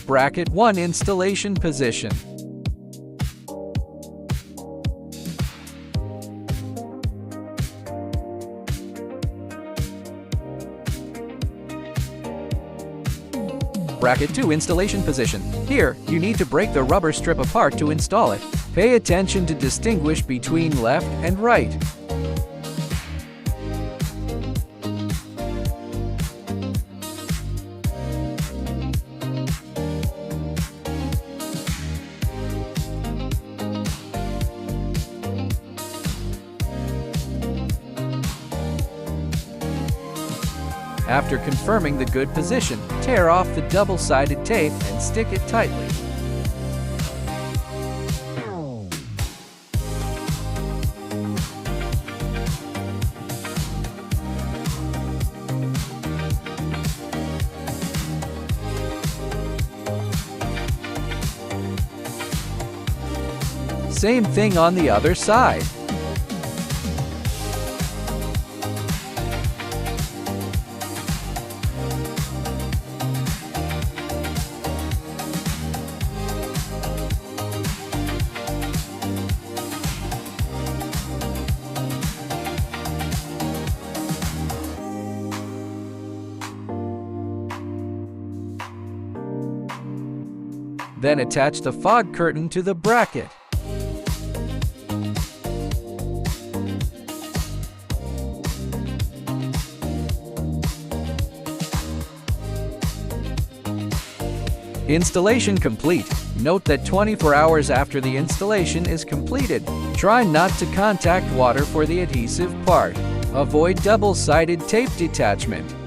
Bracket 1 installation position. Bracket 2 installation position. Here, you need to break the rubber strip apart to install it. Pay attention to distinguish between left and right. After confirming the good position, tear off the double-sided tape and stick it tightly. Same thing on the other side. Then attach the fog curtain to the bracket. Installation complete. Note that 24 hours after the installation is completed, try not to contact water for the adhesive part. Avoid double-sided tape detachment.